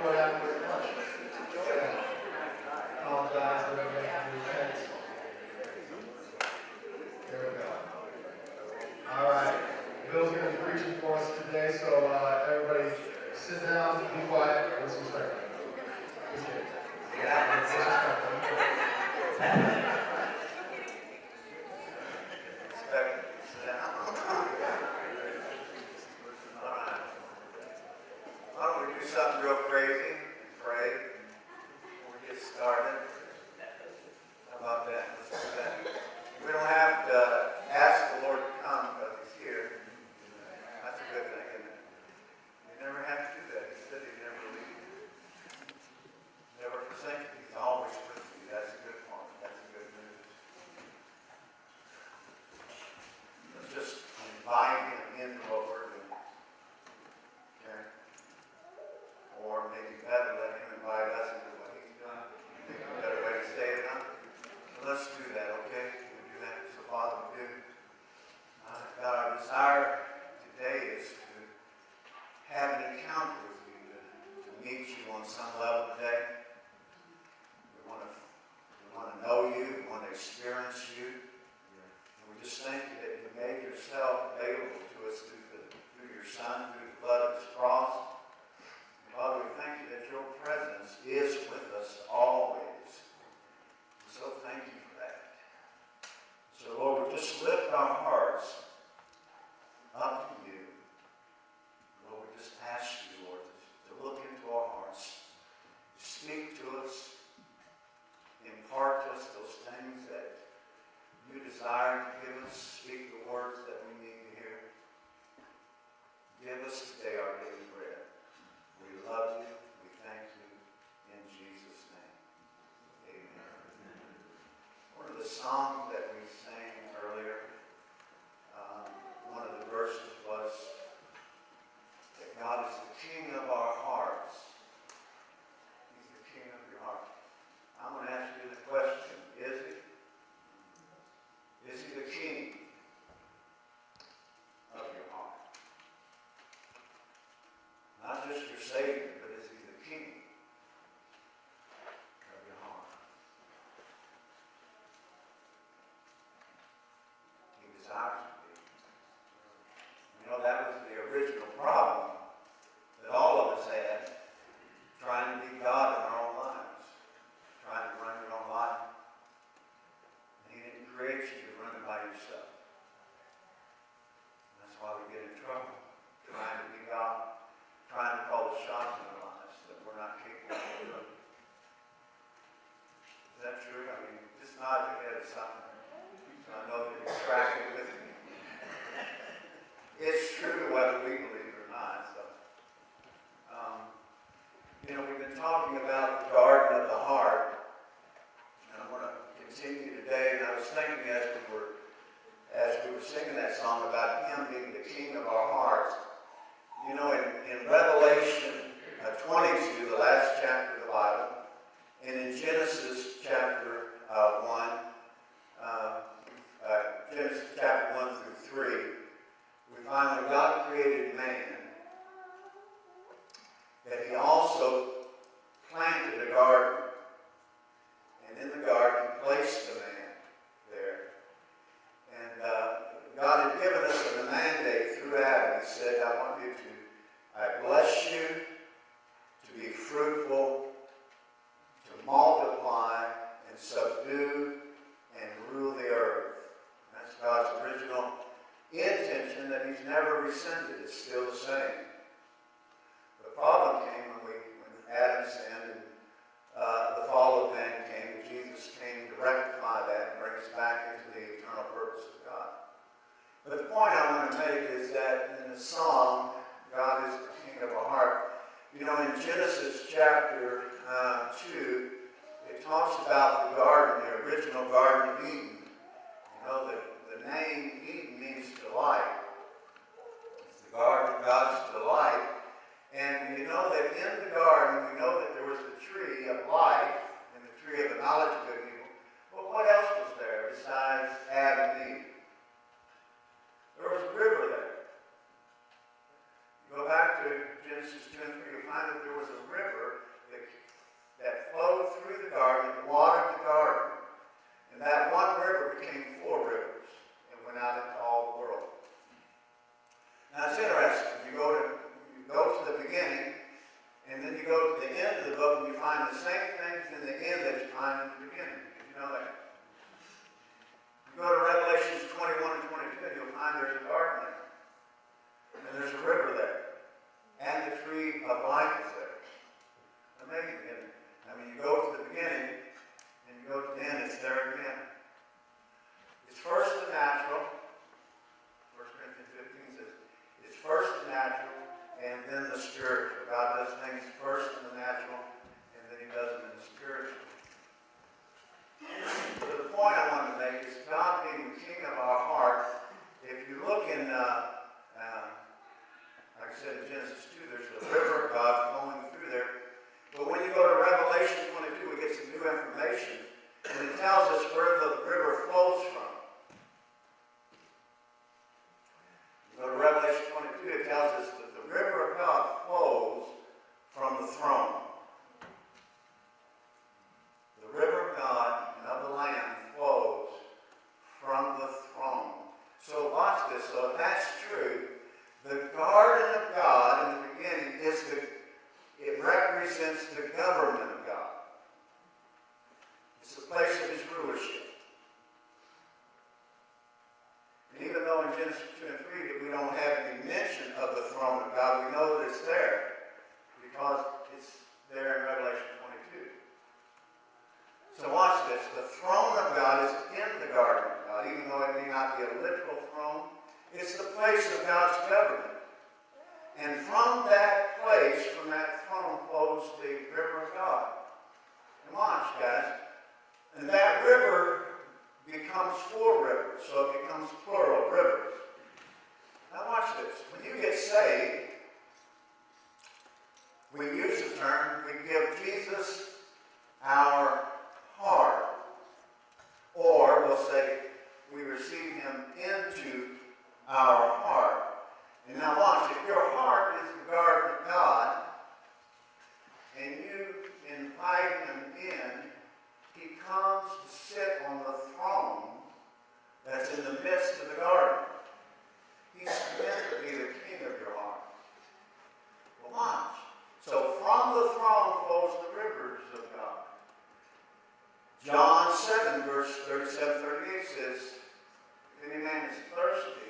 what happened with the lunch. Yeah. Apologize for everybody for the text. There we go. All right. Bill's going to be preaching for us today, so everybody sit down, be quiet, let's start. Something real crazy, pray before we get started. How about that? Let's do that. We don't have to ask the Lord to come because He's here. That's a good thing, isn't it? You never have to do that. He said He'd never leave you. Never forsake you. He's always with you. That's a good point. That's a good news. Let's just invite Him into what we're doing. Okay? Or maybe better, let Him invite us into what He's done. Maybe a better way to say it, huh? So let's do that, okay? We do that. So Father, we do. God, our desire today is to have an encounter with you, to meet you on some level today. We want to know you. We want to experience you. And we just thank you that you made yourself available to us through your Son, through the blood of His cross. Father, we thank you that your presence is with us always. So thank you for that. So Lord, we just lift our hearts up to you. Lord, we just ask you, Lord, to look into our hearts, to speak to us, impart to us those things that you desire to give us, speak the words that we need to hear. Give us today our daily bread. We love you. We thank you. In Jesus' name. Amen. One of the songs that we sang earlier, one of the verses was that God is the King of our hearts. He's the King of your heart. I'm going to ask you the question, is He? Is He the King of your heart? Not just your Savior, but is He the King of your heart? He desires to be. You know, that was the original problem that all of us had, trying to be God in our own lives, trying to run your own life. And He didn't create you to run it by yourself. That's why we get in trouble, trying to be God. Trying to call the shots in our lives that we're not capable of doing. Is that true? I mean, just nod your head at something. So I know that you're tracking with me. It's true whether we believe it or not. So, we've been talking about the garden of the heart. And I want to continue today. And I was thinking as we were singing that song about Him being the King of our hearts. You know, in Revelation 22, the last chapter of the Bible, and in Genesis chapter 1, Genesis chapter 1 through 3, we find that God created man, that He also planted a garden. And in the garden, He placed the man there. And God had given us a mandate through Adam. He said, I want you to I bless you to be fruitful, to multiply and subdue and rule the earth. That's God's original intention that He's never rescinded. It's still the same. The problem came when Adam sinned and the fall of man came, and Jesus came to rectify that and bring us back into the eternal purpose of God. But the point I want to make is that in the song, God is the King of our heart. You know, in Genesis chapter 2, it talks about the garden, the original Garden of Eden. You know, the name Eden means delight. It's the garden of God's delight. And you know that in the garden, we know that there was the tree of life and the tree of the knowledge of good and evil. But what else was there besides Adam and Eve? There was a river there. You go back to Genesis 2 and 3, you find that there was a river represents the government of God. It's the place of his rulership. And even though in Genesis 2 and 3 that we don't have any mention of the throne of God, we know that it's there because it's there in Revelation 22. So watch this. The throne of God is in the garden of God, even though it may not be a literal throne. It's the place of God's government. And from that place, from that throne, flows the river of God. And watch, guys. And that river becomes four rivers, so it becomes plural rivers. Now watch this. When you get saved, we use the term, we give Jesus our heart. Or we'll say, we receive him into our heart. And now watch, if your heart is the garden of God, and you invite him in, he comes to sit on the throne that's in the midst of the garden. He's meant to be the king of your heart. Well, watch. So from the throne flows the rivers of God. John 7, verse 37, 38 says, if any man is thirsty,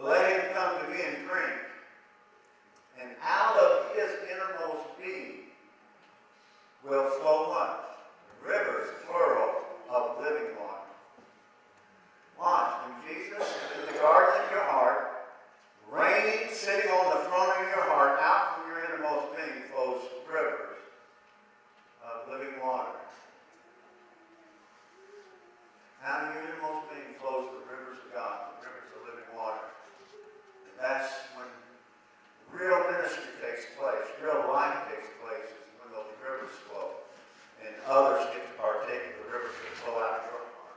let him come to me and drink. And out of his innermost being will flow what? Rivers, plural, of living water. Watch, when Jesus is in the garden of your heart, reigning, sitting on the throne of your heart, out from your innermost being flows rivers of living water. Out of your innermost being flows the rivers of God, the rivers of living water. And that's when real ministry takes place, real life takes place, is when those rivers flow. And others get to partake of the rivers that flow out of your heart.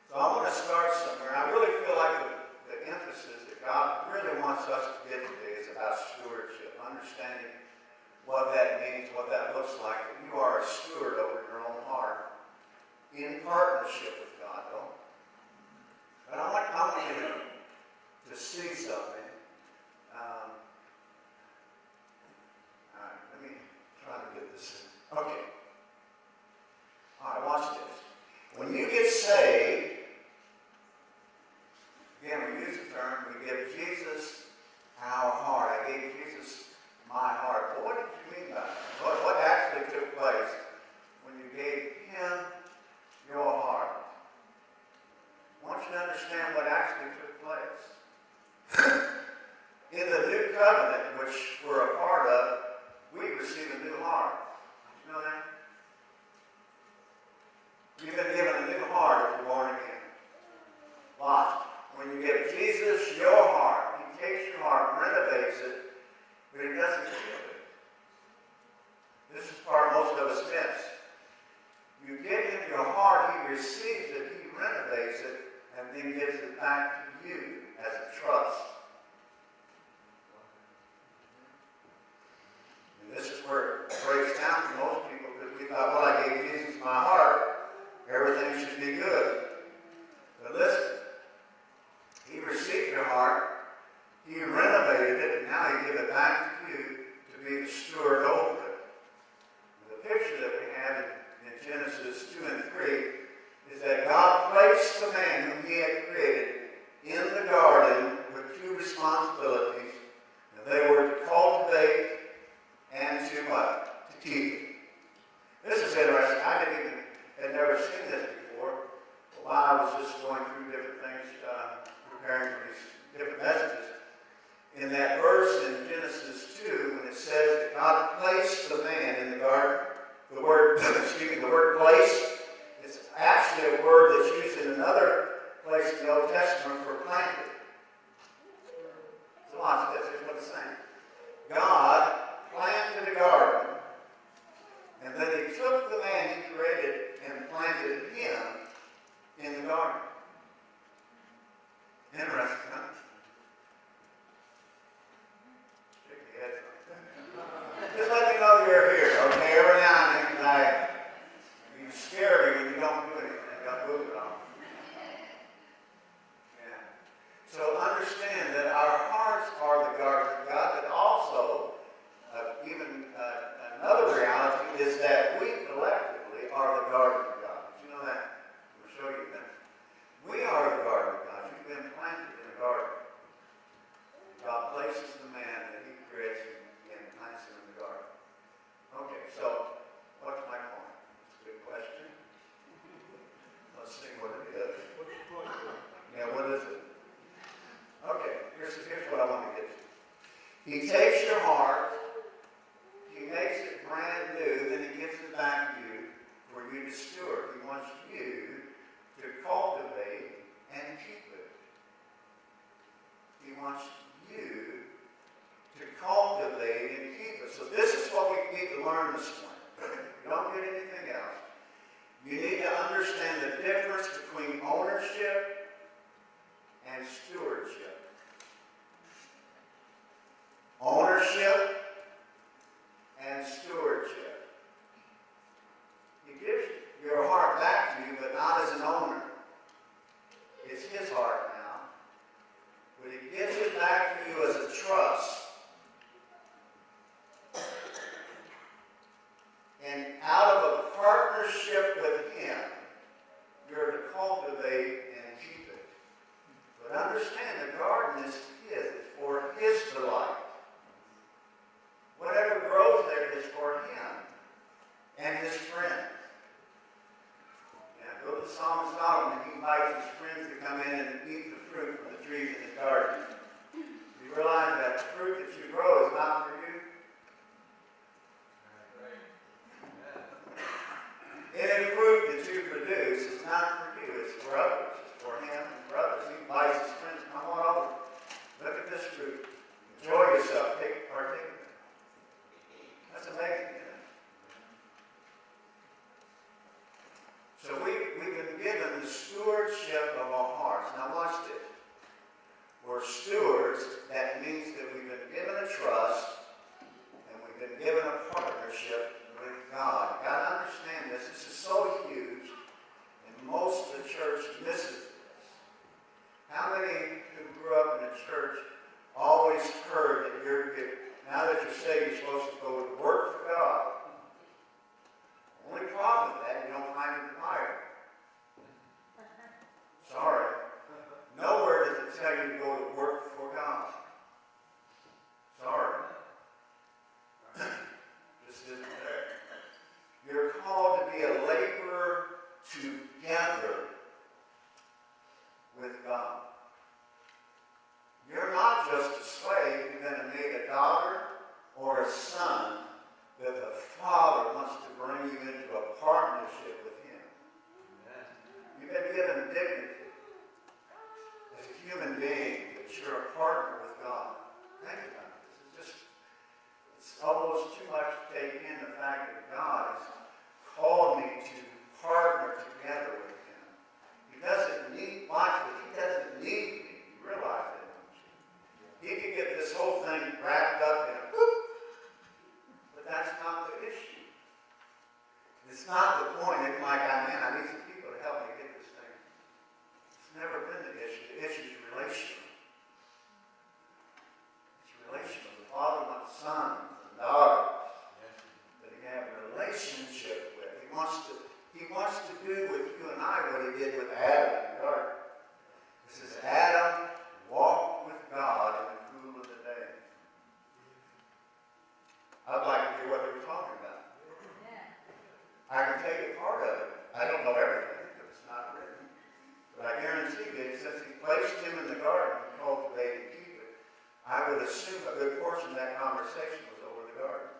So I want to start somewhere. I really feel like the emphasis that God really wants us to get today is about stewardship, understanding what that means, what that looks like. That you are a steward over your own heart in partnership with God, though. But I want you to see something. All right, let me try to get this in. Okay. All right, watch this. When you get saved, again, we use the term, we give Jesus our heart. I gave Jesus my heart. Well, what did you mean by that? What actually took place when you gave him your heart? I want you to understand what actually took place. In the new covenant, which we're a part of, we receive a new heart. Did you know that? You've been given a new heart if you're born again. Watch. When you give Jesus your heart, he takes your heart, renovates it, but he doesn't kill it. This is part most of us miss. You give him your heart, he receives it, he renovates it, and then gives it back to you as a trust. And this is where it breaks down for most people, because we thought, well, I gave Jesus my heart, everything should be good. But listen, he received your heart, he renovated it, and now he gives it back to you to be the steward over it. And the picture that we have in Genesis 2 and 3 is that God placed the man whom he had created in the garden with two responsibilities, and they were to cultivate and to what? To keep. This is interesting. I had never seen this before. While I was just going through different things, preparing for these different messages. In that verse in Genesis 2, when it says that God placed the man in the garden, the word, the word place, is actually a word that's used in another place in the Old Testament for planted. So watch this, here's what it's saying. God planted a garden He takes your heart, he makes it brand new, then he gives it back to you for you to steward. He wants you to cultivate and keep it. He wants you to cultivate and keep it. So this is what we need to learn this morning. You don't get anything else. You need to understand the difference between ownership and stewardship. Ownership and stewardship. He gives your heart back to you, but not as an owner. It's his heart now. But he gives it back to you as a trust. And out of a partnership with him, you're to cultivate and keep it. But understand, the garden is his. It's for his delight. Whatever grows there is for him and his friends. Now, go to Psalm of Solomon. He invites his friends to come in and eat the fruit from the trees in his garden. You realize that the fruit that you grow is not for you. Any fruit that you produce is not for you, it's for others. It's for him and for others. He invites his friends, come on over. Look at this fruit. Enjoy yourself. Partake of it. That's amazing, isn't it? So we've been given the stewardship of our hearts. Now watch this. We're stewards. That means that we've been given a trust and we've been given a partnership with God. You got to understand this. This is so huge, and most of the church misses this. How many who grew up in the church always heard that now that you're saved, you're supposed to go to work for God? Only problem with that, you don't find it in the Bible. Sorry. Nowhere does it tell you to go to work for God. Sorry. Just isn't there. You're called to be a laborer together with God. You're not just a slave. You've been made a daughter or a son that the Father wants to bring you into a partnership with him. Amen. You've been given dignity as a human being, that you're a partner with God. Think about this. It's almost too much to take in the fact that God has called me to partner together with him. He doesn't need me. You realize that, don't you? He could get this whole thing wrapped up in a whoop, but that's not the issue. It's not the point. It's like, I need some people to help me get this thing. It's never been the issue. The issue is relational. It's relational. The Father wants sons and daughters that he have a relationship with. He wants to do with you and I what he did with Adam in the garden. This is Adam walked with God in the cool of the day. I'd like to hear what they were talking about. I can take a part of it. I don't know everything because it's not written. But I guarantee you, since he placed him in the garden and cultivated and keep it, I would assume a good portion of that conversation was over the garden.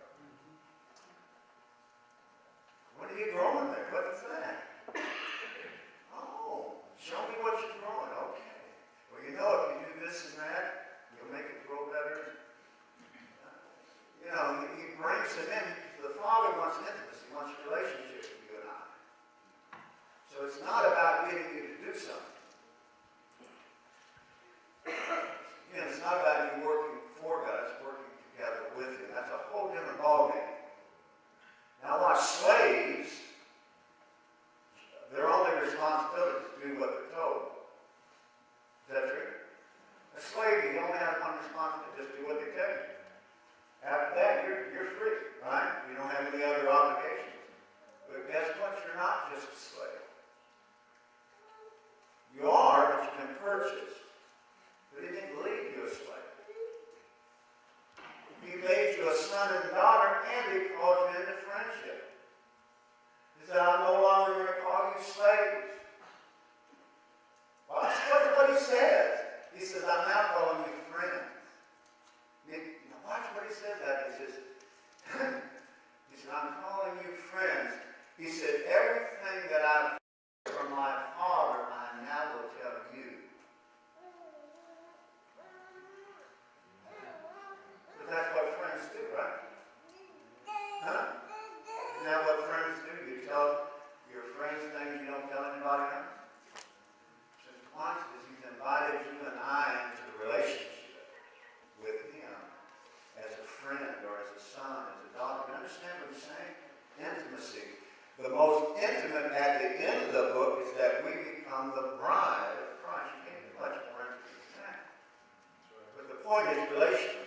What are you growing there? What is that? Oh, show me what you're growing. Okay. Well, you know, if you do this and that, you'll make it grow better. You know, he brings it in. The Father wants intimacy, wants a relationship with you and I. So it's not about getting you to do something. Again, it's not about you working for God, it's working together with him. That's a whole different ballgame. Now watch, slaves, their only responsibility is to do what they're told. Is that true? A slave, you only have one responsibility, just do what they tell you. After that, you're free, right? You don't have any other obligations. But guess what? You're not just a slave. You are, but you've been purchased. But he didn't leave you a slave. He made you a son and daughter, and he called you into friendship. He said, I'm no longer going to call you slaves. Well, that's what he says. He says, I'm now calling you friends.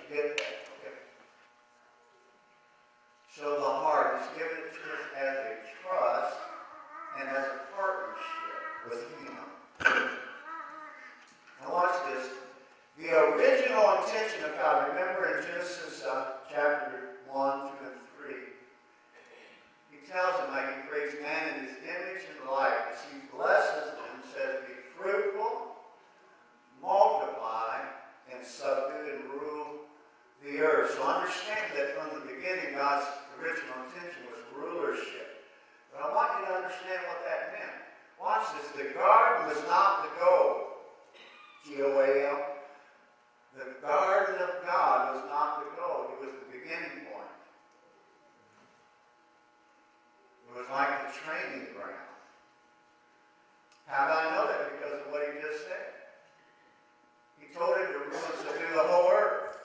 get that, okay? So the heart is given to us as a trust and as a partnership with Him. Now watch this. The original intention of God, remember in Genesis chapter 1, 2, and 3, He tells them like He creates man in His image and likeness. He blesses them, says, be fruitful, multiply, and subdue and rule the earth. So understand that from the beginning, God's original intention was rulership. But I want you to understand what that meant. Watch this. The garden was not the goal. G-O-A-L. The garden of God was not the goal. It was the beginning point. It was like the training ground. How do I know that? Because of what He just said. He told Him to rule and subdue the whole earth.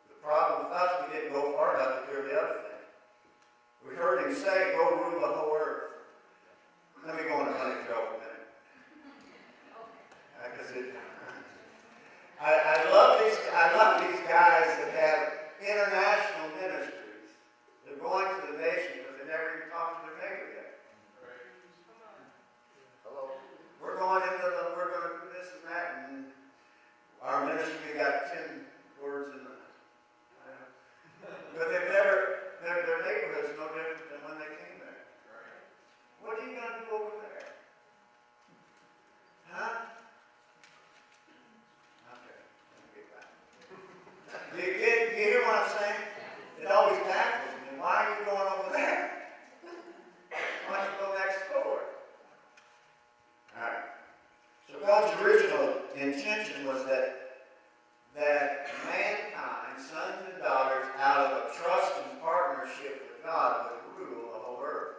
The problem with us, we didn't go far enough to hear the other thing. We heard Him say, go rule the whole earth. Let me go on a honey trail for a minute. I love these guys that have international ministries. They're going to the nation, but they never even talk to their neighbor yet. Hello. We're going to do this and that, and our ministry got 10 words in the. But they've never, their neighborhood's no different than when they came there. What are you going to do over there? Huh? Okay, let me get back. Do you hear what I'm saying? It always baffles me. Why are you going over there? Why don't you go next door? Alright. So God's original intention was that mankind, sons and daughters, out of a trust and partnership with God, would rule the whole earth.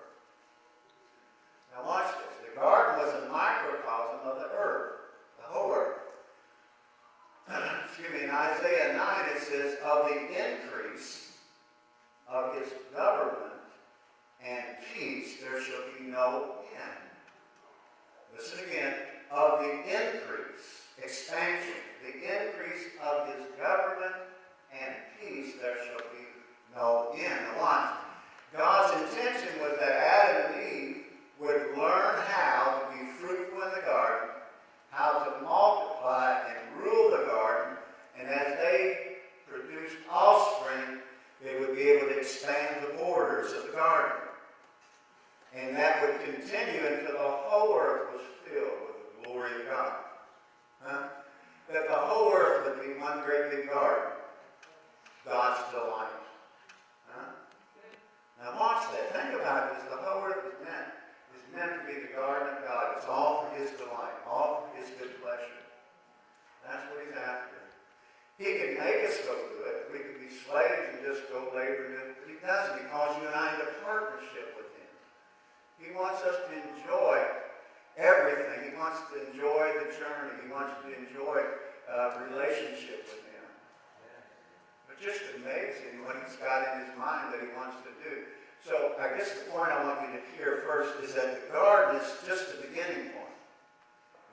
Now watch this. The garden was a microcosm of the earth, the whole earth. Excuse me, in Isaiah 9 it says, of the increase of His government and peace there shall be no end. Listen again, of the increase, expansion, the increase of His government and peace there shall be no end. Now watch. God's intention was that Adam and Eve would learn how to be fruitful in the garden, how to multiply and rule the garden, and as they produced offspring, they would be able to expand the borders of the garden. And that would continue until the whole earth was filled with the glory of God. Huh? That the whole earth would be one great big garden. God's delight. Huh? Now watch that. Think about it. The whole earth is meant to be the garden of God. It's all for His delight, all for His good pleasure. That's what He's after. He can make us go do it. We could be slaves and just go labor and do it. But He doesn't. He calls you and I into partnership with Him. He wants us to enjoy everything. He wants to enjoy the journey. He wants to enjoy relationship with Him. But just amazing what He's got in His mind that He wants to do. So I guess the point I want you to hear first is that the garden is just the beginning point.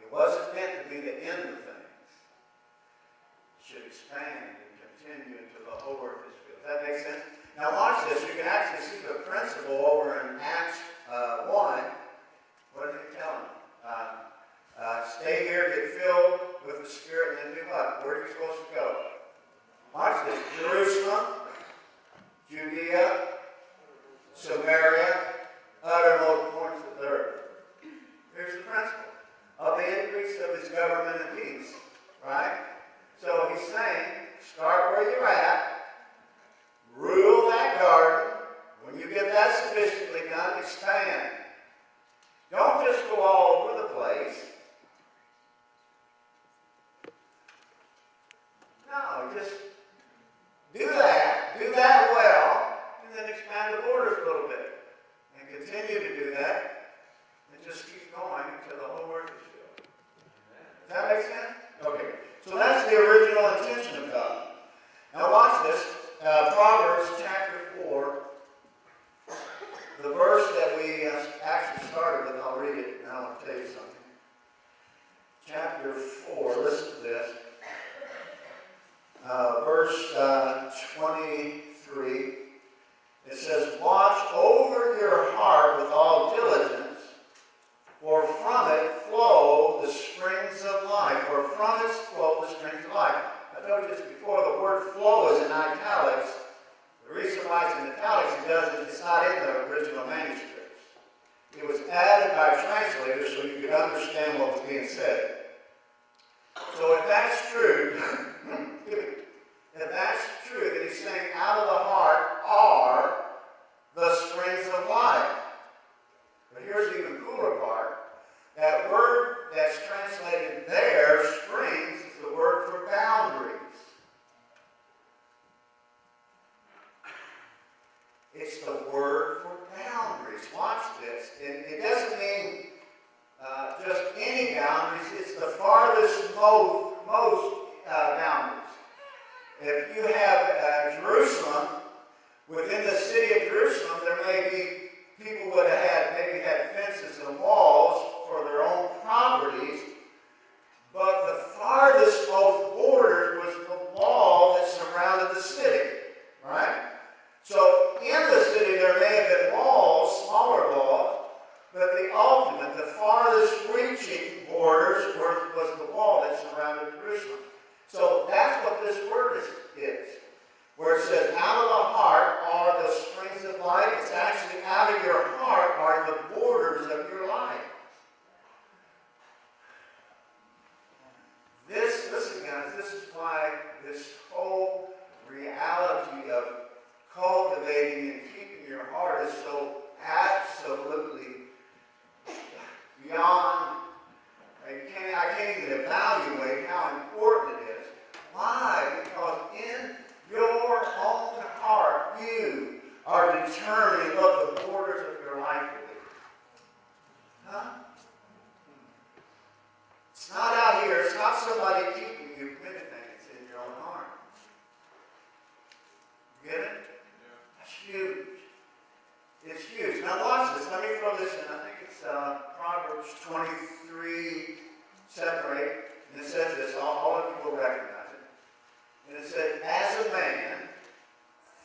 It wasn't meant to be the end of things. It should expand and continue until the whole earth is filled. Does that make sense? Now watch this. You can actually see the principle over in Acts 1. What did He tell them? Stay here, get filled with the Spirit, and then do what? Where are you supposed to go? Watch this. Jerusalem, Judea, Samaria, uttermost points of the earth. Here's the principle of the increase of His government and peace. Right? So He's saying, start where you're at, rule that garden. When you get that sufficiently done, expand. Don't just go all over the place. No, just do that well, and then expand the borders a little bit. And continue to do that, and just keep going until the whole earth is filled. Does that make sense? Okay. So that's the original intention of God. Now watch this. Proverbs chapter 4. The verse that we actually started with, I'll read it and I want to tell you something. Chapter 4, listen to this. life, or from its flow the springs of life. I told you this before, the word flow is in italics. The reason why it's in italics is because it's not in the original manuscripts. It was added by translators so you could understand what was being said. So if that's true, if that's true, then he's saying out of the heart are the springs of life. But here's the even cooler part. That word that's translated there, springs, is the word for boundaries. It's the word for boundaries. Watch this. It doesn't mean just any boundaries. It's the farthest most boundaries. If you have Jerusalem, within the city of Jerusalem, there may be people would have maybe had fences and walls for their own properties, but the farthest most border was the wall that surrounded the city, right? So in the city there may have been walls, smaller walls, but the ultimate, the farthest reaching borders was the wall that surrounded Jerusalem. So that's what this word is. Where it says, out of the heart are the springs of life, it's actually out of your heart are the borders of your life. Listen guys, this is why this whole reality of cultivating and keeping your heart is so absolutely beyond, I can't even evaluate how important it is. Why? Because in your own heart, you are determining what the borders of your life will be. Huh? It's not out here. It's not somebody keeping you from anything. It's in your own heart. You get it? Yeah. That's huge. It's huge. Now watch this. Let me throw this in. I think it's Proverbs 23, 7 or 8. And it says this. All of you will recognize it. And it said, as a man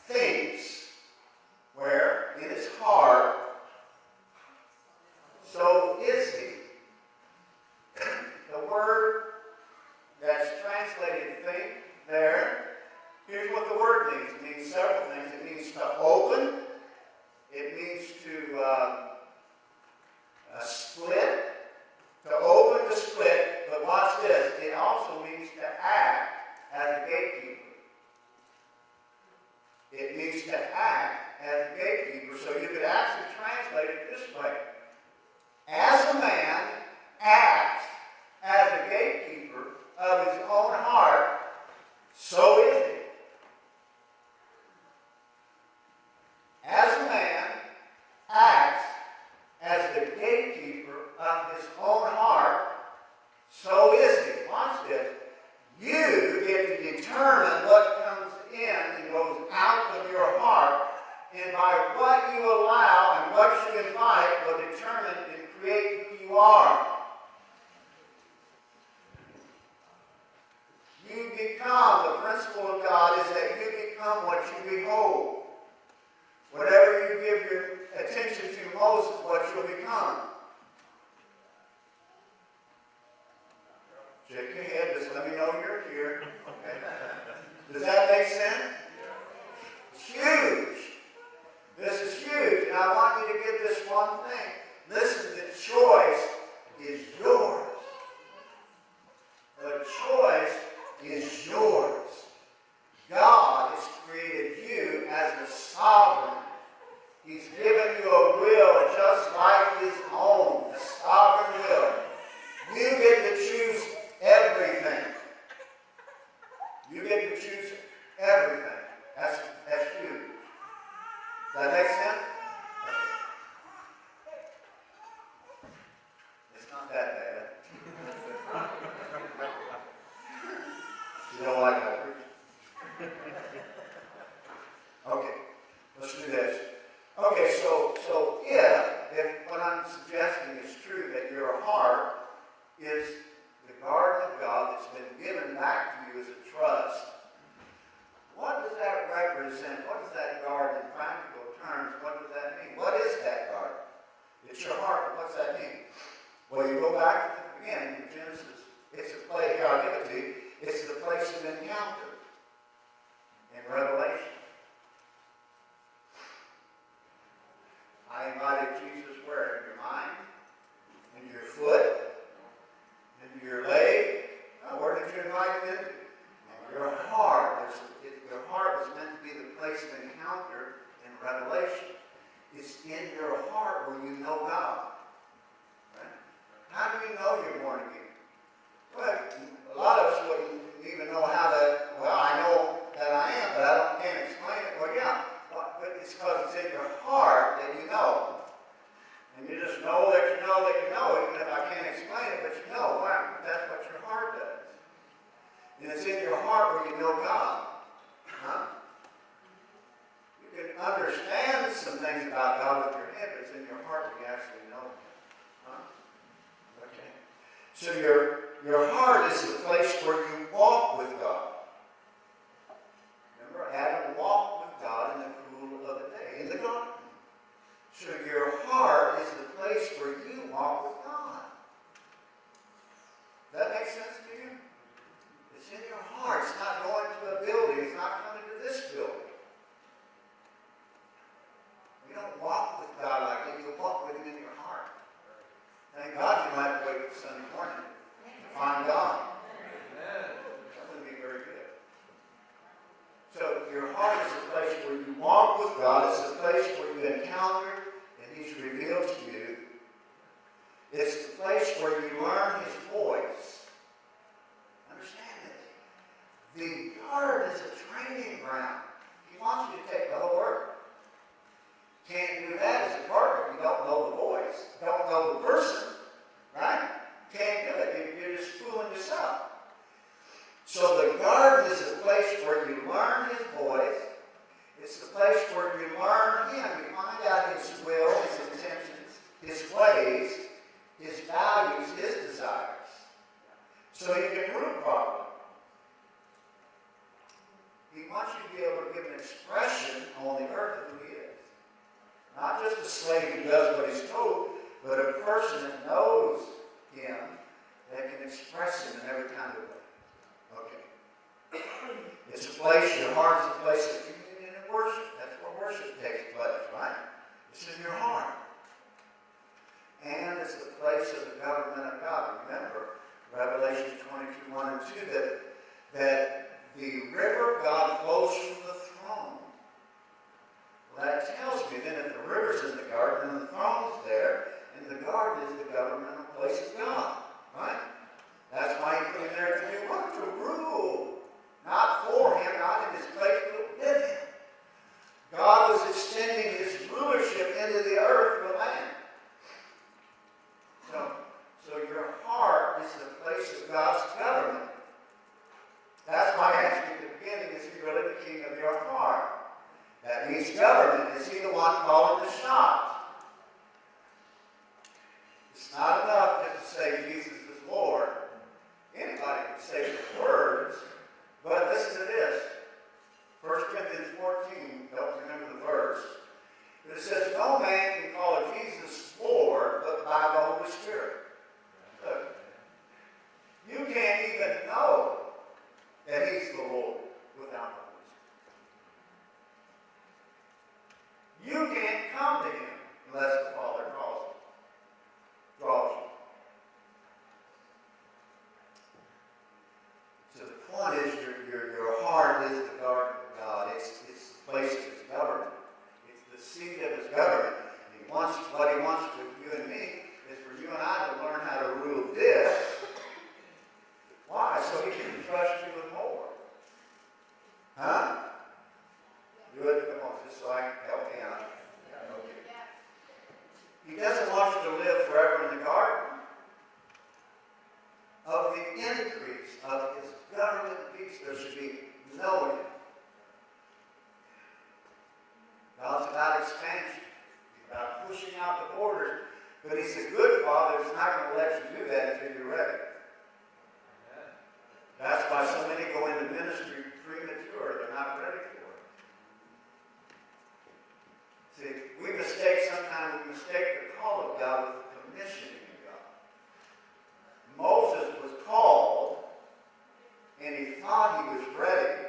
thinks, where? In his heart, so is he. The word that's translated think there, here's what the word means. It means several things. It means to open. It means to split. To open, to split. But watch this. It also means to act as a gatekeeper. It means to act as a gatekeeper. So you could actually translate it this way. As a man acts as a gatekeeper of his own heart, so is he. As a man acts as the gatekeeper of his own heart, so is he. Watch this. You get to determine what comes in and goes out of your heart, and by what you allow and what you invite will determine and create who you are. You become, the principle of God is that you become what you behold. Whatever you give your attention to most is what you'll become. Shake your head, just let me know you're here. Okay. Does that make sense? It's huge. This is huge. And I want you to get this one thing. Listen, the choice is yours. The choice is yours. God has created you as the sovereign. He's given you a will just like his own, a sovereign will. You get to choose everything. You get to choose everything. That's huge. Does that make sense? It's not that bad. You don't like that, preach? Okay, let's do this. Okay, so if what I'm suggesting is true, that your heart is the garden of God that's been given back to you as a trust, what does that represent? What does that garden, in practical terms, what does that mean? What is that garden? It's your heart, but what's that mean? Well, you go back to the beginning of Genesis. It's a And it's in your heart where you know God. Huh? You can understand some things about God with your head, but it's in your heart where you actually know Him. Huh? Okay. So your heart is the place where you walk with God. Remember, Adam walked with God in the cool of the day, in the garden. So your heart is the place where you walk with God. Does that make sense to you? It's in your heart. It's not going to a building. It's not coming to this building. You don't walk with God like that. You walk with Him in your heart. Thank God you might wait for Sunday morning to find God. That would be very good. So your heart is the place where you walk with God. It's the place where you encounter and He's revealed to you. It's the place where you learn His voice. Understand it. The garden is a training ground. He wants you to take the whole earth. Can't do that as a partner if you don't know the voice, don't know the person, right? Can't do it. You're just fooling yourself. So the garden is a place where you learn His voice. It's the place where you learn Him. You find out His will, His intentions, His ways, His values, His desires. So you can root properly. He wants you to be able to give an expression on the earth of who He is. Not just a slave who does what He's told, but a person that knows Him, that can express Him in every kind of way. Okay. It's a place, your heart is a place of communion and worship. That's where worship takes place, right? It's in your heart. And it's the place of the government of God. Remember, Revelation 22, 1 and 2, that the river of God flows from the throne. Well, that tells me then if the river's in the garden and the throne is there, and the garden is the governmental place of God, right? That's why He put Him there to do what? To rule. Not for Him, not in His place, but with Him. God was extending His rulership into the earth, the land. So your heart is the place of God's government. That's why I asked you at the beginning, is He really the king of your heart? That means government. Is He the one calling the shots? It's not enough just to say Jesus is Lord. Anybody can say the words, but listen to this. 1 Corinthians 14, don't remember the verse, but it says, no man can call Jesus Lord but by the Holy Spirit. Look, you can't even know that He's the Lord without the Holy Spirit. You can't come to Him unless the Father draws you. So the point is, your heart is the garden of God. It's the place of His government. It's the seat of His government. What He wants with you and me is for you and I to learn how to rule this. Why? So He can trust you with more. Huh? Do it. Come on, just so I can help me out. Okay. He doesn't want you to live forever in the garden. Of the increase of His government peace, there should be no end. God's about expansion. He's about pushing out the borders. But He's a good Father who's not going to let you do that until you're ready. That's why so many go into ministry premature. They're not ready for it. See, sometimes we mistake the call of God with the commissioning of God. Moses was called, and he thought he was ready,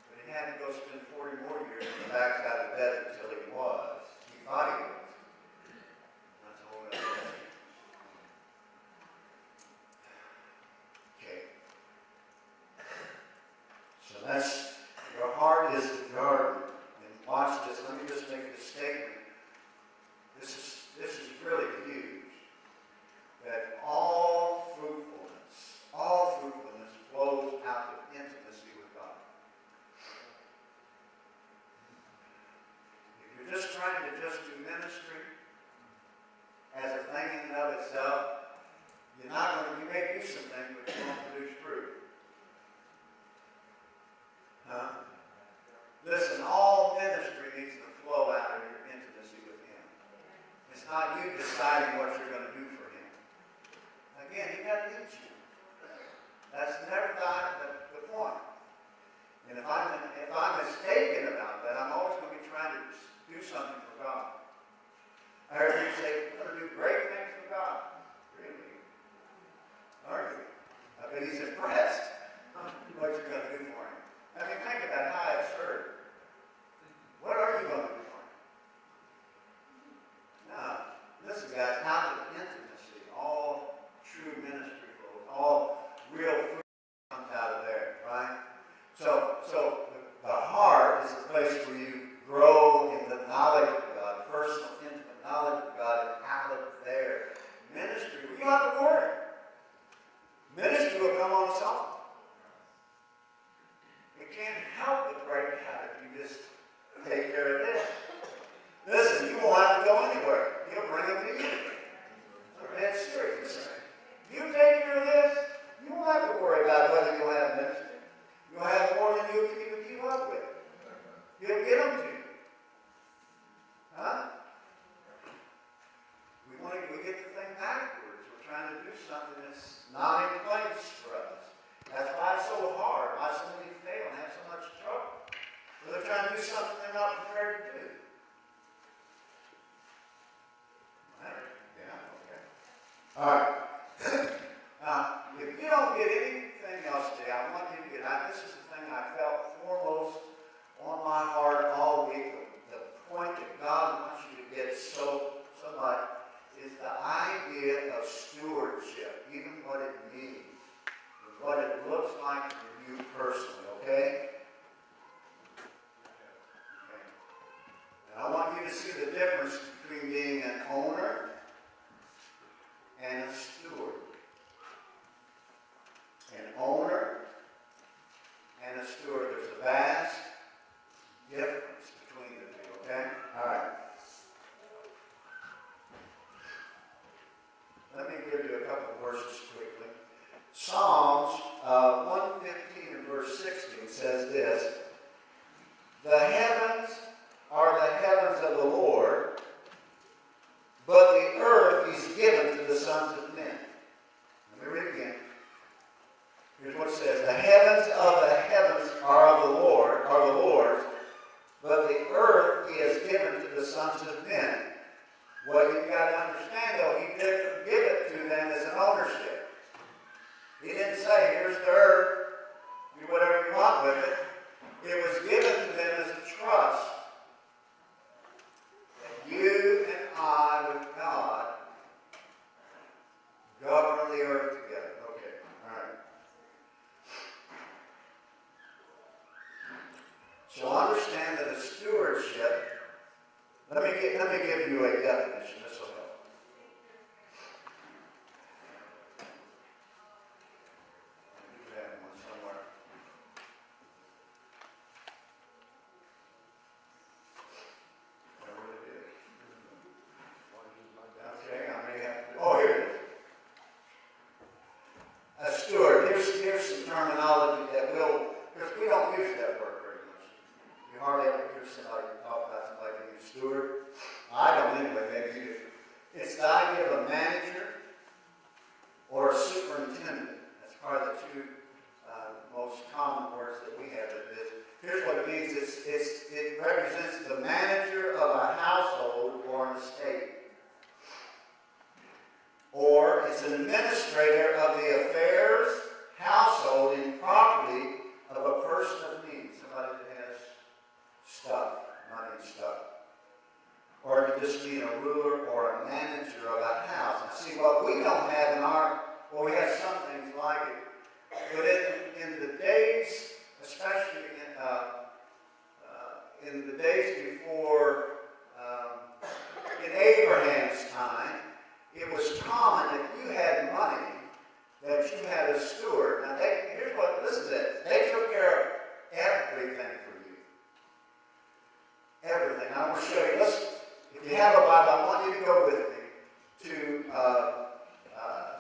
but he had to go spend 40 more years in the backside of the desert until he was. He thought he was. but he's impressed what you're going to do for him. I mean, think about how absurd. What are you going to do for him? No. Listen, guys, out of intimacy, all true ministry flows, all real fruit comes out of there, right? So the heart is the place where you grow in the knowledge of God, personal, intimate knowledge of God, and out of there. Ministry, we don't have to worry. Ministry will come on its own. You can't help but break habit. You just take care of this. Listen, you won't have to go anywhere. He'll bring them to you. I'm dead serious. You take care of this, you won't have to worry about whether you'll have ministry. You'll have more than you can even keep up with. He'll get them to you. Huh? We get the thing backwards. We're trying to do something that's not in place for us. That's why it's so hard. Why so many fail and have so much trouble. Well, they're trying to do something they're not prepared to do. Right? Yeah, okay. All right. Now, if you don't get anything else today, I want you to get out. This is the thing I felt foremost on my heart all week. The point that God wants you to get so much is the idea of stewardship, even what it means, and what it looks like for you personally, okay? And I want you to see the difference between being an owner and a steward. An owner and a steward. There's a vast difference between the two, okay? All right. Let me give you a couple of verses quickly. Psalms 115 and verse 16 says this: "The heavens are the heavens of the Lord, but the earth He's given to the sons of men." Let me read it again. Here's what it says: "The heavens of the heavens are of the Lord, are the Lord's, but the earth He has given to the sons of men." What you've got to understand, though, He didn't give it to them as an ownership. He didn't say, "Here's the earth, do whatever you want with it." It was given to them as a trust. That you and I, with God, govern the earth together. Okay, all right. So understand that a stewardship, let me give you a definition. This will help. I have one somewhere. I really did. Okay, I may have to. Oh, here it is. A steward. Here's some terminology that because we don't use that word very much. You hardly ever hear somebody talk about somebody being a steward. I don't anyway, maybe you do. It's the idea of a manager or a superintendent. That's probably the two most common words that we have in this. Here's what it means. It represents the manager of a household or an estate. Or it's an administrator of the affairs, household, and property of a person of need. Somebody that has stuff, money and stuff. Or it could just mean a ruler or a manager of a house. Now see, what we don't have in we have some things like it. But in the days, especially in the days before, in Abraham's time, it was common if you had money that you had a steward. Now, listen to this. They took care of everything for you. Everything. I want to show you. Listen, if you have a Bible, I want you to go with me to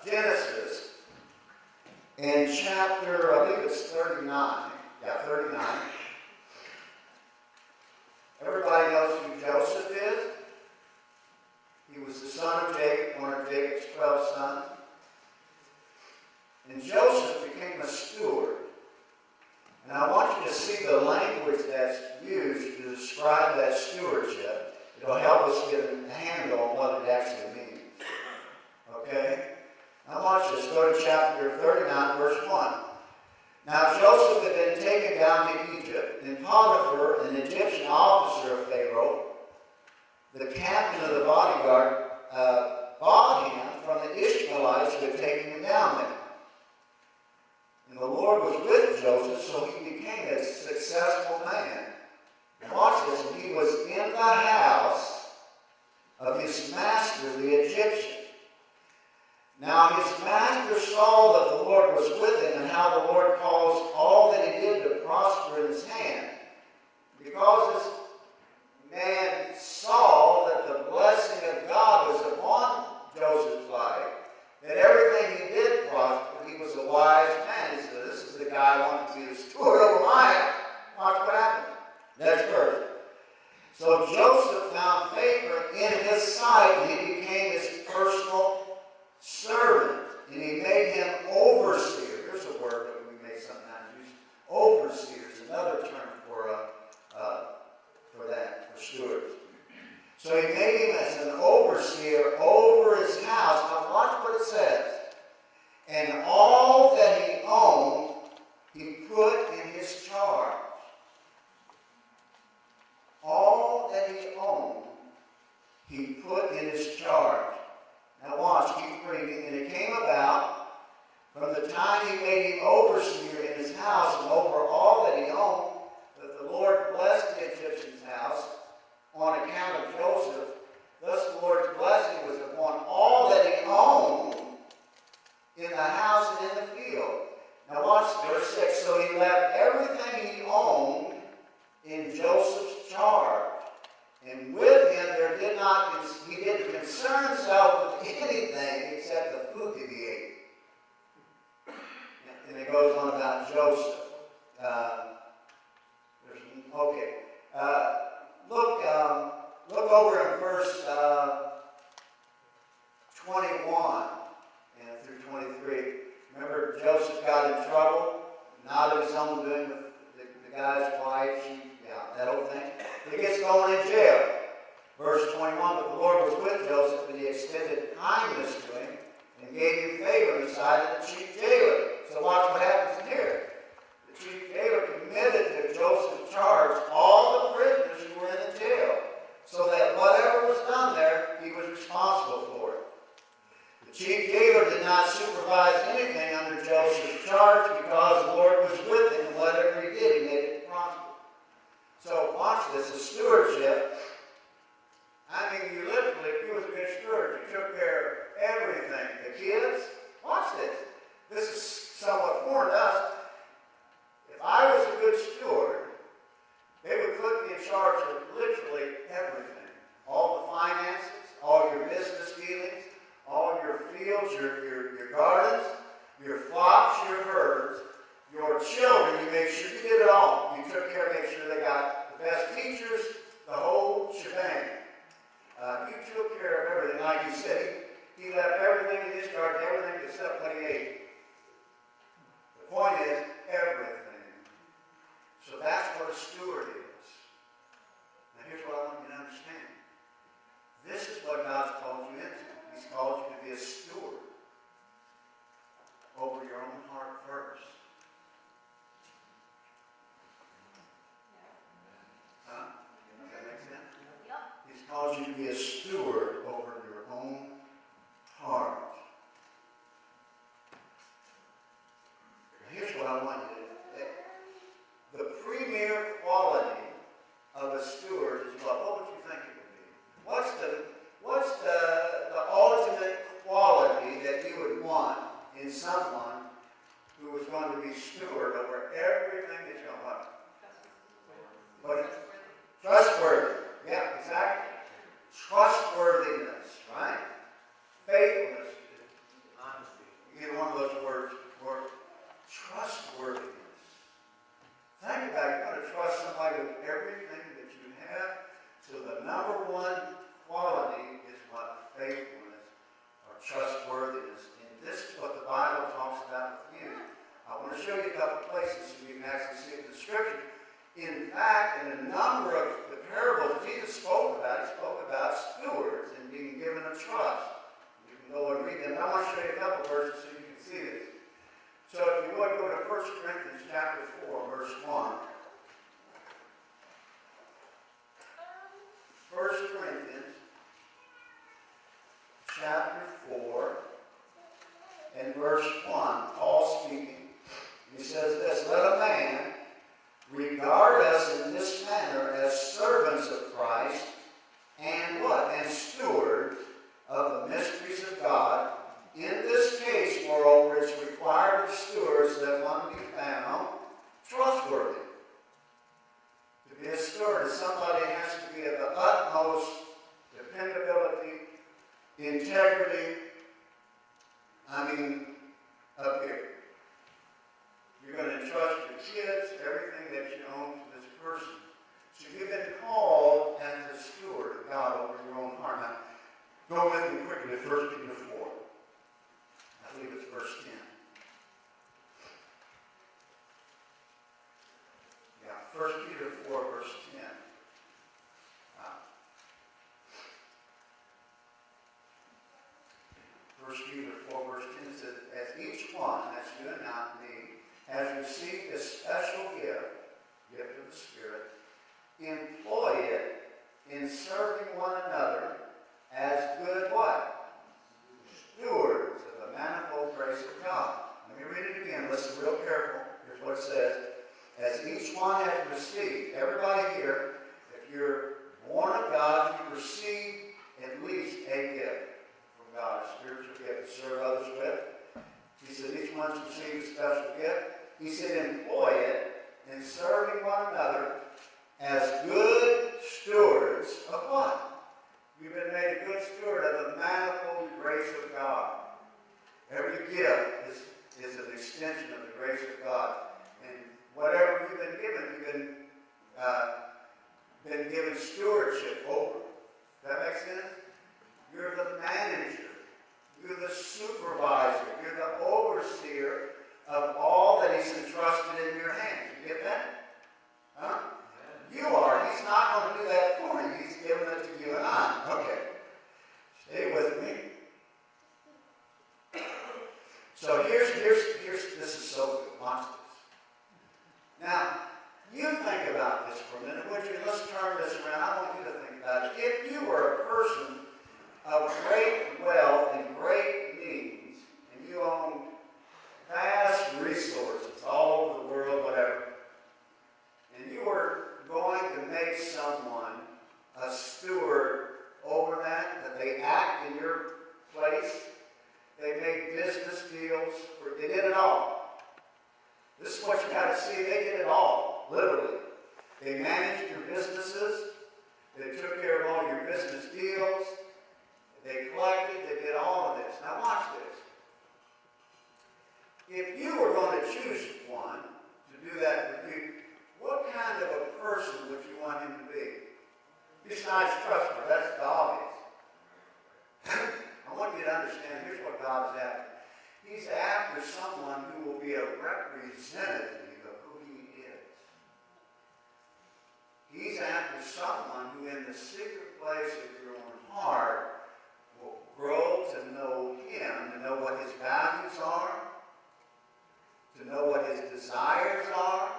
Genesis in chapter, I think it's 39. Yeah, 39. Everybody knows who Joseph is. He was the son of Jacob, one of Jacob's 12 sons. And Joseph became a steward. And I want you to see the language that's used to describe that stewardship. It'll help us get a handle on what it actually means. Okay? Now watch this. Go to chapter chapter 39, verse 1. Now Joseph had been taken down to Egypt, and Potiphar, an Egyptian officer of Pharaoh, the captain of the bodyguard, bought him from the Ishmaelites who had taken him down there. And the Lord was with Joseph, so he became a successful man. And watch this, and he was in the house of his master, the Egyptian. Now his master saw that the Lord was with him, and how the Lord caused all that he did to prosper in his hand. Because this man saw that the blessing of God was upon Joseph's life, that everything he did prosper. He was a wise man. He said, this is the guy I want to be the steward over my house. Watch what happens. Next verse. So Joseph found favor in his sight, and he became his personal servant. And he made him overseer. Here's a word that we may sometimes use. Overseer is another term for that, for stewards. So he made him as an overseer over his house. Now watch what it says. And all that he owned, he put in his charge. All that he owned, he put in his charge. Now watch, keep reading. And it came about from the time he made him overseer in his house and over all that he owned, that the Lord blessed the Egyptian's house on account of Joseph. Thus the Lord's blessing was upon all that he owned in the house and in the field. Now watch verse 6. So he left everything he owned in Joseph's charge. And with him he didn't concern himself with anything except the food that he ate. And it goes on about Joseph. Look over in verse 21 and through 23. Remember, Joseph got in trouble, not of his own doing with the guy's wife, that whole thing. He gets thrown in jail. Verse 21, but the Lord was with Joseph, and he extended kindness to him and gave him favor in the sight of the chief jailer. So watch what happens in here. The chief jailer committed to Joseph's charge all the prisoners who were in the jail, so that whatever was done there, he was responsible for it. The chief jailer did not supervise anything under Joseph's charge because the Lord was with him, and whatever he did, he made it prosper. So watch this, the stewardship. I mean, you literally, if you was a good steward, you took care of everything. The kids, watch this. This is somewhat foreign to us. If I was a good steward, they would put me in charge of literally everything. All the finances, all your business dealings, all your fields, your gardens, your flocks, your herds, your children. You made sure you did it all. You took care of making sure they got the best teachers, the whole shebang. You took care of everything. Like you said, he left everything in his charge, everything except what he ate. The point is, everything. So that's what a steward is. Now here's what I want you to understand. This is what God's called you into. He's called you to be a steward over your own heart first. Huh? Does that make sense? Yep. He's called you to be a steward over your own heart. Here's what I want you to do. The premier quality of a steward is what? What would you think it would be? What's the ultimate quality that you would want in someone who is going to be steward over everything that you want? Trustworthy. Yeah, exactly. Trustworthiness, right? Faithfulness. Honesty. You get one of those words. Trustworthiness. Think about it. You're going to trust somebody with everything that you have. So the number one quality is what? Faithfulness or trustworthiness. And this is what the Bible talks about with you. I want to show you a couple places so you can actually see it in the Scripture. In fact, in a number of the parables Jesus spoke about stewards and being given a trust. You can go and read them. I want to show you a couple verses so you can see this. stewards that want to be found trustworthy. To be a steward is somebody has to be of the utmost dependability, integrity, up here. You're going to entrust your kids, everything that you own to this person. So you've been called as a steward of God over your own heart. Now, go with me quickly to 1 Peter 4. I believe it's verse 10. Yeah, 1 Peter 4, verse 10. 1 Peter 4, verse 10 says, as each one, that's you and not me, has received a special gift of the Spirit, employ it in serving one another as good what? Stewards of the manifold grace of God. Let me read it again. Listen real careful. Here's what it says. As each one has received, everybody here, if you're born of God, you receive at least a gift from God, a spiritual gift to serve others with. He said each one's received a special gift. He said employ it in serving one another as good stewards of what? You've been made a good steward of the manifold grace of God. Every gift is an extension of the grace of God. And whatever you've been given, you've been given stewardship over. Does that make sense? You're the manager. You're the supervisor. You're the overseer of all that He's entrusted in your hands. You get that? Huh? You are. He's not going to do that for you. He's giving it to you and I. Okay. Stay with me. So here's this is so good. Watch this. Now, you think about this for a minute, would you? Let's turn this around. I want you to think about it. If you were a person of great wealth and great needs, and you owned vast resources all over the world, whatever, and you were going to make someone a steward over that they act in your place, they made business deals, they did it all. This is what you got to see. They did it all, literally. They managed your businesses. They took care of all your business deals. They collected. They did all of this. Now watch this. If you were going to choose one to do that for you, what kind of a person would you want him to be? Besides trustworthy, that's the obvious. I want you to understand, here's what God is after. He's after someone who will be a representative of who He is. He's after someone who in the secret place of your own heart will grow to know Him, to know what His values are, to know what His desires are,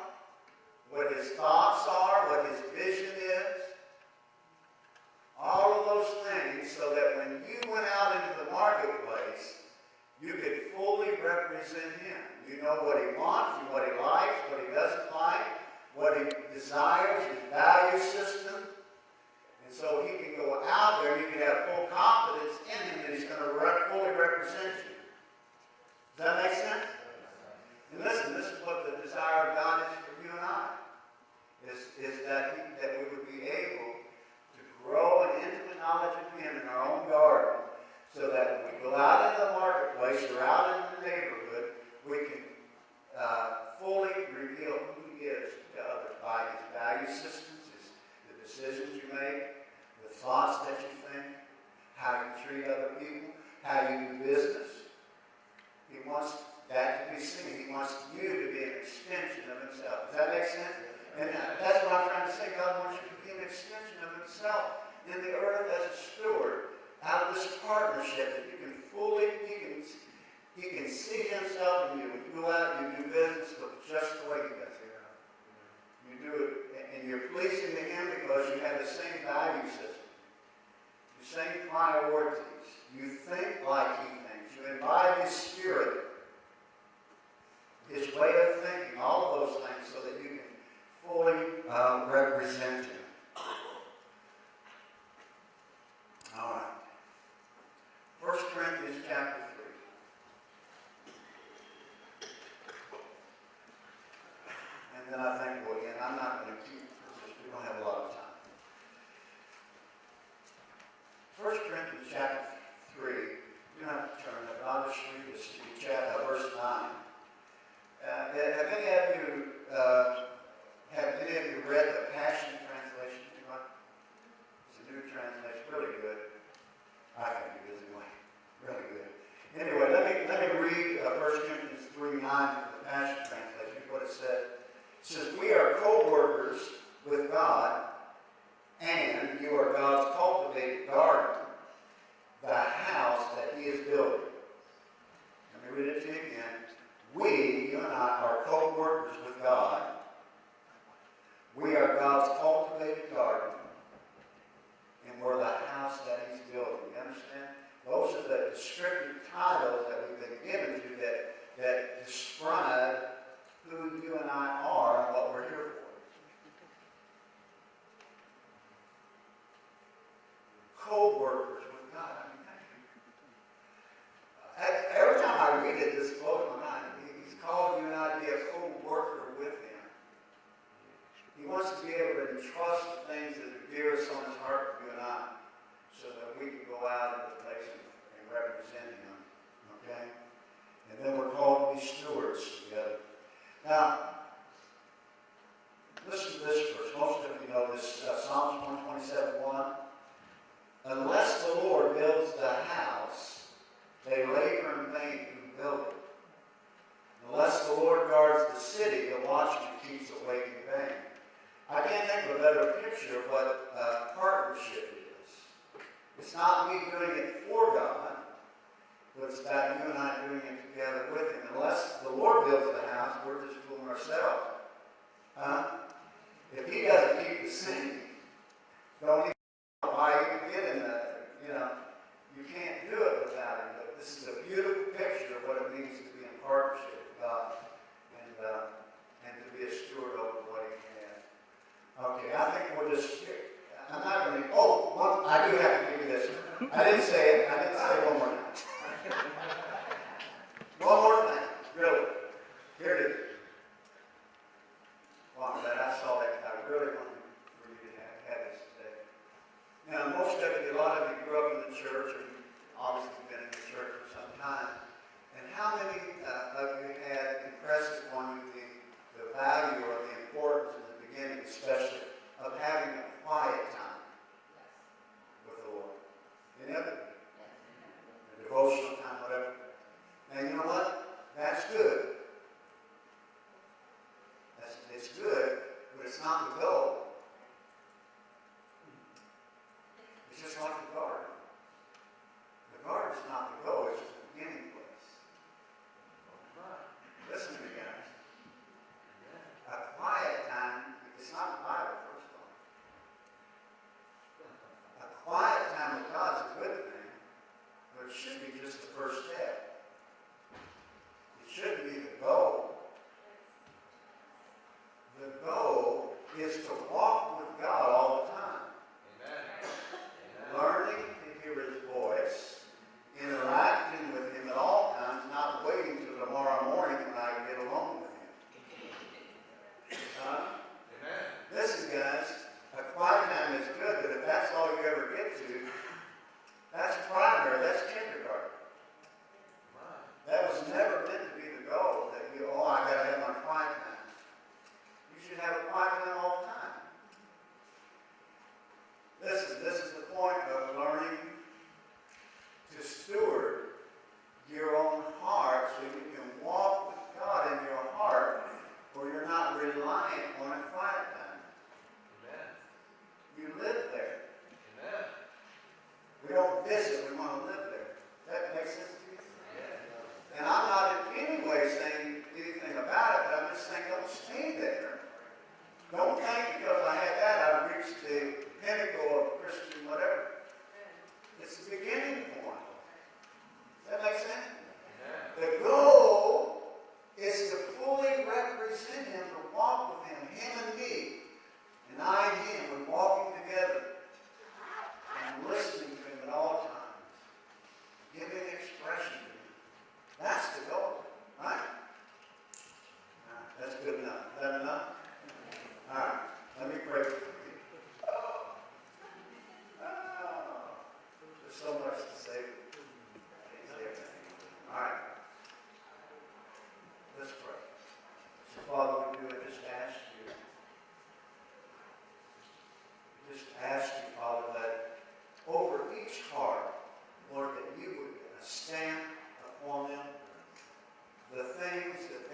what His thoughts are, what His vision is. All of those things so that when you went out into the marketplace, you could fully represent Him. You know what He wants, what He likes, what He doesn't like, what He desires, His value system. And so He can go out there and you can have full confidence in Him that He's going to fully represent you. Does that make sense? And listen, this is what the desire of God is for you and I. Is that we would be able to grow into the knowledge of Him in our own garden, so that when we go out into the marketplace or out in the neighborhood, we can fully reveal who He is to others by His value systems, the decisions you make, the thoughts that you think, how you treat other people, how you do business. He wants that to be seen. He wants you to be an extension of Himself. Does that make sense? And that's what I'm trying to say. God wants you to be an extension of Himself in the earth as a steward, out of this partnership that you can fully, He can see Himself in you. When you go out and you do business just the way He does it. You do it, and you're pleasing to Him because you have the same value system, the same priorities. You think like He thinks. You imbibe His Spirit, His way of thinking, all of those things, so that you can fully represent Him. All right. 1 Corinthians chapter 3. 89 from the Passion Translation, what it said. It says, we are co-workers with God, and you are God's cultivated garden, the house that he is building. Let me read it to you again. We, you and I, are co-workers with God. We are God's cultivated garden, and we're the house that he's building. You understand? Those are the descriptive titles that we've been given to that describe who you and I are and what we're here for. Co-workers with God. I mean, every time I read it, this blows my mind. He's called you and I to be a co-worker with him. He wants to be able to entrust the things that are dearest on his heart for you and I, so that we can go out into the place and represent him. Okay? And then we're called to be stewards together. Now, listen to this verse. Most of you know this, Psalms 127:1. Unless the Lord builds the house, they labor in vain who build it. Unless the Lord guards the city, the watchman keeps awake in vain. I can't think of a better picture of what partnership is. It's not me doing it for God, but it's about you and I doing it together with him. Unless the Lord builds the house, we're just fooling ourselves. If he doesn't keep the city, don't even know why you can get in that. You can't do it without him. But this is a beautiful picture of what it means to be in partnership with God and to be a steward over what he has. Okay, I think we'll just, I'm not going to, I do have to give you this. I didn't say it. I didn't say it one more time. One more thing, really. Here it is. Wow, I saw that. I really wanted for you to have this today. Now, a lot of you grew up in the church, or obviously been in the church for some time. And how many of you had impressed upon you the value or the importance in the beginning, especially, of having a quiet time with the Lord? Any of it? A devotional time, whatever. And you know what? That's good. It's good, but it's not the goal. It's just like the garden. The garden's not the goal, it's just the beginning place. Listen to me, guys. A quiet time, it's not the Bible, first of all. A quiet time with God is a good thing, but it should be just the first step. It shouldn't be the goal. The goal is to walk with God all the time. Amen. Learning to hear his voice, interacting with him at all times, not waiting till tomorrow morning when I get alone with him. Amen. Listen, guys, a quiet time is good, but if that's all you ever get to, that's primary, that's kindergarten. That was never meant to be the goal, that I got to have my quiet time. You should have a quiet time all the time. Listen, this is the point of learning to steward your own heart so you can walk with God in your heart, where you're not reliant on a quiet time. Amen. You live there. Amen. We don't visit, we want to live there. That makes sense to you? Yeah. And I'm not in any way saying anything about it, but I'm just saying don't stay there. Don't think because I had that, I've reached the pinnacle of Christian whatever. It's the beginning point. Does that make sense? Yeah. The goal is to fully represent him, to walk with him and me, and I and him, we're walking together and listening to him at all times, giving expression to him. That's the goal, right? That's good enough. Is that enough? All right, let me pray for you. There's so much to say. All right, let's pray. So, Father, we do just ask you. Just ask you, Father, that over each heart, Lord, that you would stamp upon them the things that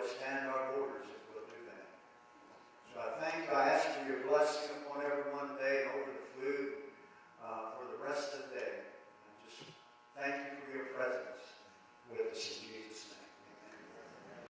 stand